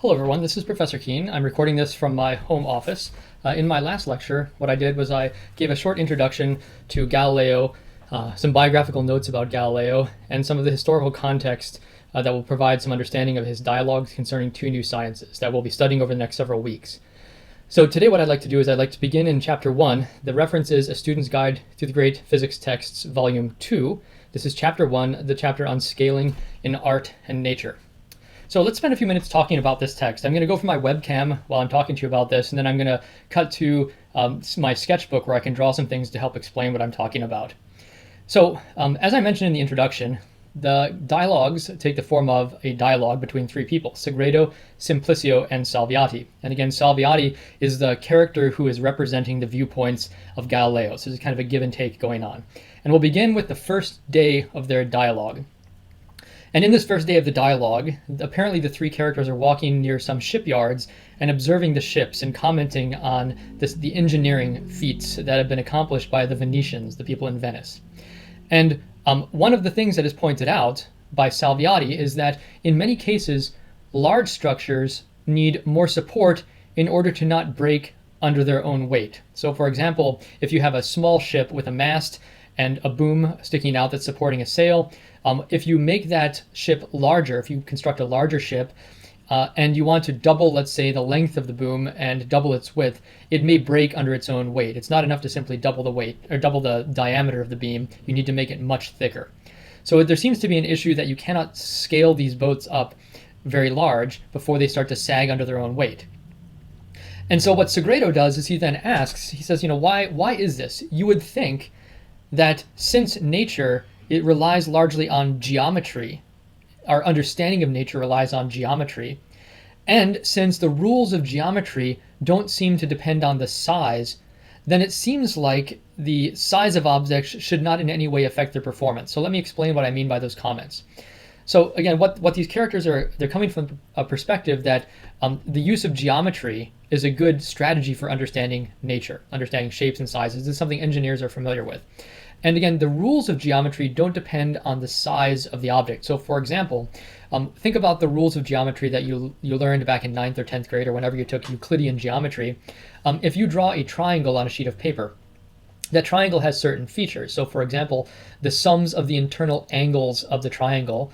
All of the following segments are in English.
Hello everyone, this is Professor Kuehn. I'm recording this from my home office. In my last lecture, what I did was I gave a short introduction to Galileo, some biographical notes about Galileo, and some of the historical context that will provide some understanding of his dialogues concerning two new sciences that we'll be studying over the next several weeks. So today what I'd like to do is I'd like to begin in Chapter 1. The reference is A Student's Guide to the Great Physics Texts, Volume 2. This is Chapter 1, the chapter on scaling in art and nature. So let's spend a few minutes talking about this text. I'm going to go for my webcam while I'm talking to you about this, and then I'm going to cut to my sketchbook where I can draw some things to help explain what I'm talking about. So as I mentioned in the introduction, the dialogues take the form of a dialogue between three people, Sagredo, Simplicio, and Salviati. And again, Salviati is the character who is representing the viewpoints of Galileo. So there's kind of a give and take going on. And we'll begin with the first day of their dialogue. And in this first day of the dialogue, apparently the three characters are walking near some shipyards and observing the ships and commenting on the engineering feats that have been accomplished by the Venetians, the people in Venice. And one of the things that is pointed out by Salviati is that in many cases, large structures need more support in order to not break under their own weight. So for example, if you have a small ship with a mast and a boom sticking out that's supporting a sail, if you make that ship larger, if you construct a larger ship, and you want to double, let's say, the length of the boom and double its width, it may break under its own weight. It's not enough to simply double the weight or double the diameter of the beam. You need to make it much thicker. So there seems to be an issue that you cannot scale these boats up very large before they start to sag under their own weight. And so what Sagredo does is he then asks, he says, why is this? You would think that since nature, it relies largely on geometry. Our understanding of nature relies on geometry. And since the rules of geometry don't seem to depend on the size, then it seems like the size of objects should not in any way affect their performance. So let me explain what I mean by those comments. So again, what these characters are, they're coming from a perspective that the use of geometry is a good strategy for understanding nature, understanding shapes and sizes. This is something engineers are familiar with. And again, the rules of geometry don't depend on the size of the object. So for example, think about the rules of geometry that you learned back in 9th or 10th grade or whenever you took Euclidean geometry. If you draw a triangle on a sheet of paper, that triangle has certain features. So for example, the sums of the internal angles of the triangle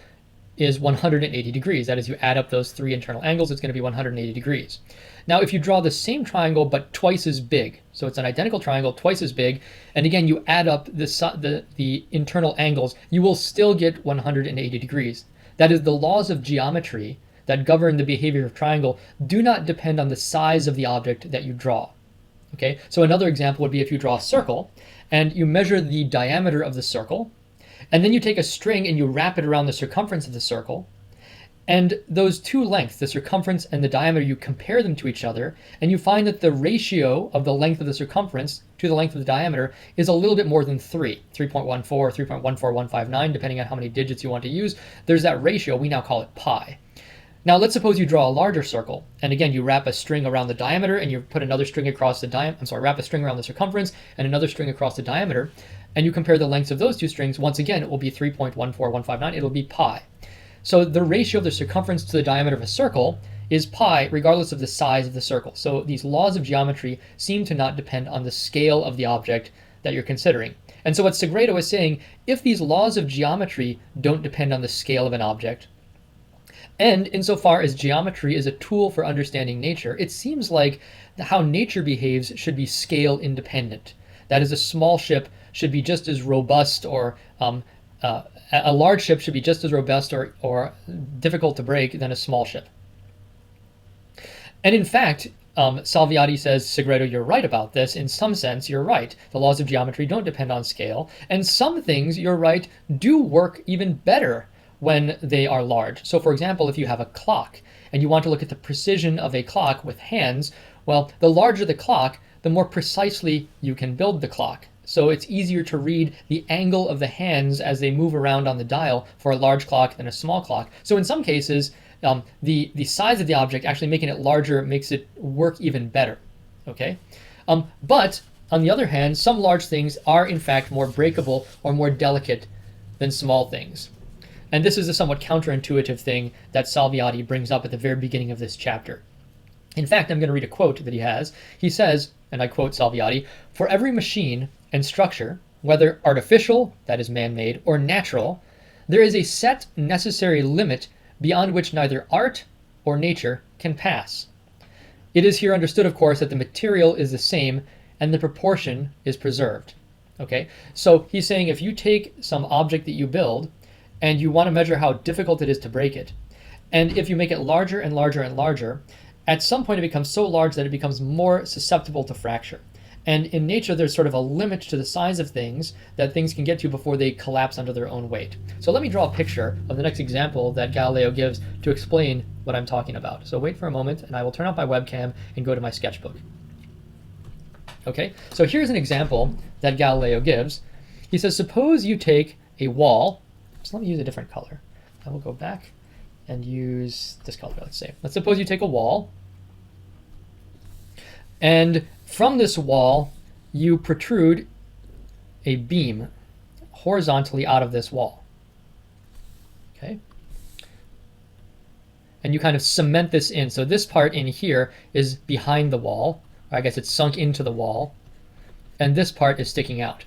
is 180 degrees. That is, you add up those three internal angles, it's going to be 180 degrees. Now, if you draw the same triangle but twice as big, so it's an identical triangle, twice as big, and again, you add up the internal angles, you will still get 180 degrees. That is, the laws of geometry that govern the behavior of triangle do not depend on the size of the object that you draw. Okay, so another example would be if you draw a circle and you measure the diameter of the circle, and then you take a string and you wrap it around the circumference of the circle. And those two lengths, the circumference and the diameter, you compare them to each other, and you find that the ratio of the length of the circumference to the length of the diameter is a little bit more than 3.14, 3.14159, depending on how many digits you want to use. There's that ratio. We now call it pi. Now let's suppose you draw a larger circle, and again you wrap a string around the diameter and you put another string across the wrap a string around the circumference and another string across the diameter, and you compare the lengths of those two strings. Once again, it will be 3.14159. It'll be pi. So the ratio of the circumference to the diameter of a circle is pi, regardless of the size of the circle. So these laws of geometry seem to not depend on the scale of the object that you're considering. And so what Sagredo is saying, if these laws of geometry don't depend on the scale of an object, and insofar as geometry is a tool for understanding nature, it seems like how nature behaves should be scale independent. That is, a small ship should be just as robust, or a large ship should be just as robust or difficult to break than a small ship. And in fact, Salviati says, Sagredo, you're right about this. In some sense, you're right. The laws of geometry don't depend on scale. And some things, you're right, do work even better when they are large. So for example, if you have a clock and you want to look at the precision of a clock with hands, well, the larger the clock, the more precisely you can build the clock. So it's easier to read the angle of the hands as they move around on the dial for a large clock than a small clock. So in some cases, the size of the object, actually making it larger, makes it work even better. Okay, but on the other hand, some large things are in fact more breakable or more delicate than small things. And this is a somewhat counterintuitive thing that Salviati brings up at the very beginning of this chapter. In fact, I'm going to read a quote that he has. He says, and I quote Salviati, "For every machine and structure, whether artificial, that is man-made, or natural, there is a set necessary limit beyond which neither art or nature can pass. It is here understood, of course, that the material is the same and the proportion is preserved." Okay, so he's saying if you take some object that you build and you want to measure how difficult it is to break it, and if you make it larger and larger and larger, at some point it becomes so large that it becomes more susceptible to fracture. And in nature, there's sort of a limit to the size of things that things can get to before they collapse under their own weight. So let me draw a picture of the next example that Galileo gives to explain what I'm talking about. So wait for a moment, and I will turn off my webcam and go to my sketchbook. Okay, so here's an example that Galileo gives. He says, suppose you take a wall. So let me use a different color. I will go back and use this color, let's say. Let's suppose you take a wall, and from this wall, you protrude a beam horizontally out of this wall. Okay? And you kind of cement this in. So this part in here is behind the wall. Or I guess it's sunk into the wall. And this part is sticking out.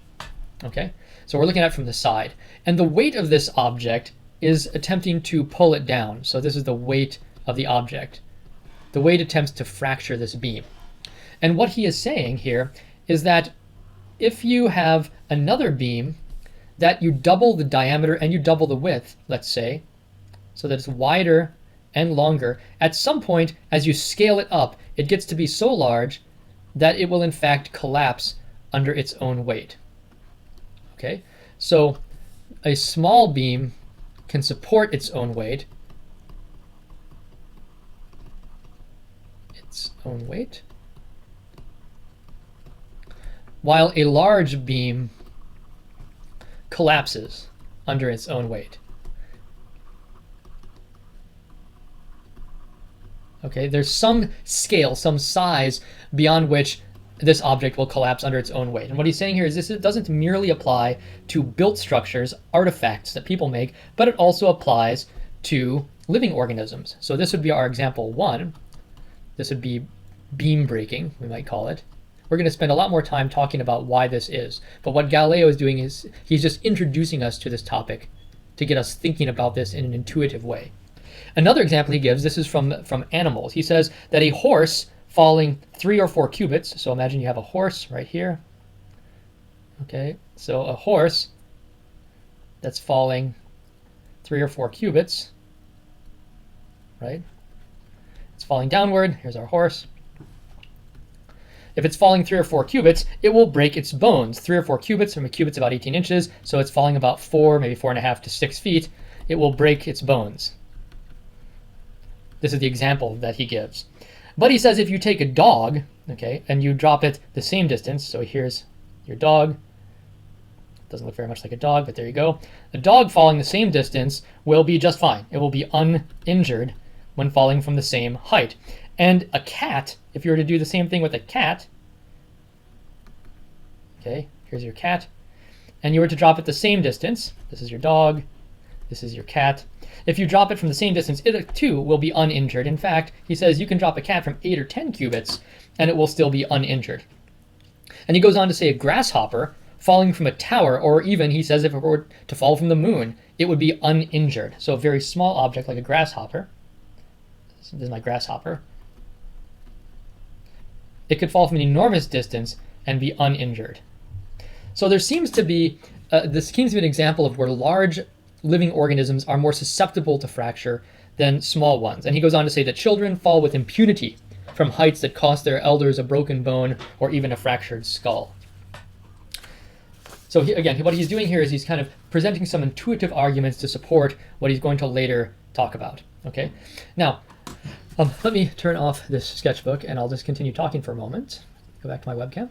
Okay? So we're looking at it from the side. And the weight of this object is attempting to pull it down. So this is the weight of the object. The weight attempts to fracture this beam. And what he is saying here is that if you have another beam that you double the diameter and you double the width, let's say, so that it's wider and longer, at some point as you scale it up, it gets to be so large that it will in fact collapse under its own weight. Okay, so a small beam can support its own weight. While a large beam collapses under its own weight. Okay, there's some scale, some size beyond which this object will collapse under its own weight. And what he's saying here is this doesn't merely apply to built structures, artifacts that people make, but it also applies to living organisms. So this would be our example 1. This would be beam breaking, we might call it. We're going to spend a lot more time talking about why this is. But what Galileo is doing is he's just introducing us to this topic to get us thinking about this in an intuitive way. Another example he gives, this is from animals. He says that a horse falling 3 or 4 cubits, so imagine you have a horse right here. Okay, so a horse that's falling 3 or 4 cubits, right? It's falling downward. Here's our horse. If it's falling 3 or 4 cubits, it will break its bones. 3 or 4 cubits, from a cubit's about 18 inches, so it's falling about 4, maybe 4.5 to 6 feet. It will break its bones. This is the example that he gives. But he says if you take a dog, okay, and you drop it the same distance, so here's your dog. Doesn't look very much like a dog, but there you go. A dog falling the same distance will be just fine. It will be uninjured when falling from the same height. And a cat, if you were to do the same thing with a cat, okay, here's your cat, and you were to drop it the same distance, this is your dog, this is your cat. If you drop it from the same distance, it too will be uninjured. In fact, he says you can drop a cat from 8 or 10 cubits and it will still be uninjured. And he goes on to say a grasshopper falling from a tower, or even he says if it were to fall from the moon, it would be uninjured. So a very small object like a grasshopper. This is my grasshopper. It could fall from an enormous distance and be uninjured. So there seems to be, this seems to be an example of where large living organisms are more susceptible to fracture than small ones. And he goes on to say that children fall with impunity from heights that cost their elders a broken bone or even a fractured skull. So again, what he's doing here is he's kind of presenting some intuitive arguments to support what he's going to later talk about. Okay, now let me turn off this sketchbook and I'll just continue talking for a moment. Go back to my webcam.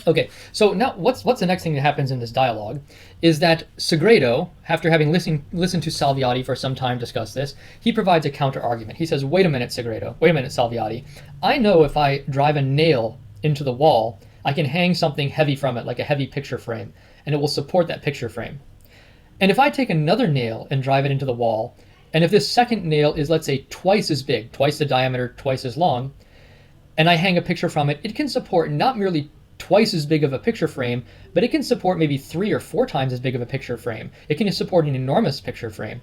Okay, so now what's the next thing that happens in this dialogue is that Sagredo, after having listened to Salviati for some time discuss this, he provides a counter argument. He says, wait a minute, Sagredo, wait a minute, Salviati. I know if I drive a nail into the wall, I can hang something heavy from it, like a heavy picture frame, and it will support that picture frame. And if I take another nail and drive it into the wall, and if this second nail is, let's say, twice as big, twice the diameter, twice as long, and I hang a picture from it, it can support not merely twice as big of a picture frame, but it can support maybe 3 or 4 times as big of a picture frame. It can support an enormous picture frame.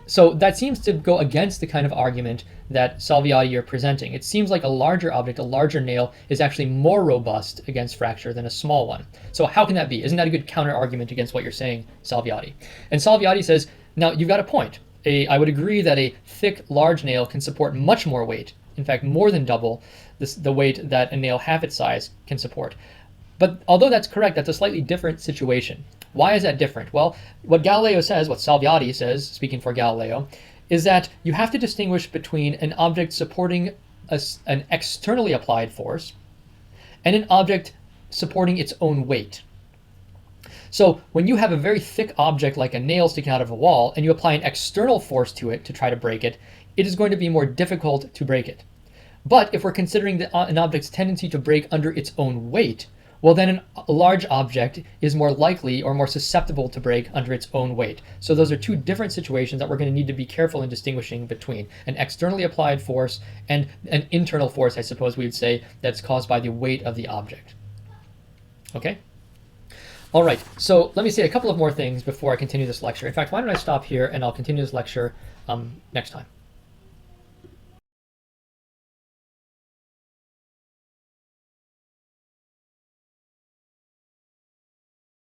So that seems to go against the kind of argument that Salviati are presenting. It seems like a larger object, a larger nail, is actually more robust against fracture than a small one. So how can that be? Isn't that a good counter argument against what you're saying, Salviati? And Salviati says, now you've got a point. I would agree that a thick, large nail can support much more weight. In fact, more than double the weight that a nail half its size can support. But although that's correct, that's a slightly different situation. Why is that different? Well, what Galileo says, what Salviati says, speaking for Galileo, is that you have to distinguish between an object supporting an externally applied force and an object supporting its own weight. So when you have a very thick object like a nail sticking out of a wall and you apply an external force to it to try to break it, it is going to be more difficult to break it. But if we're considering an object's tendency to break under its own weight, well then a large object is more likely or more susceptible to break under its own weight. So those are two different situations that we're going to need to be careful in distinguishing between an externally applied force and an internal force, I suppose we would say, that's caused by the weight of the object. Okay? All right, so let me say a couple of more things before I continue this lecture. In fact, why don't I stop here and I'll continue this lecture next time.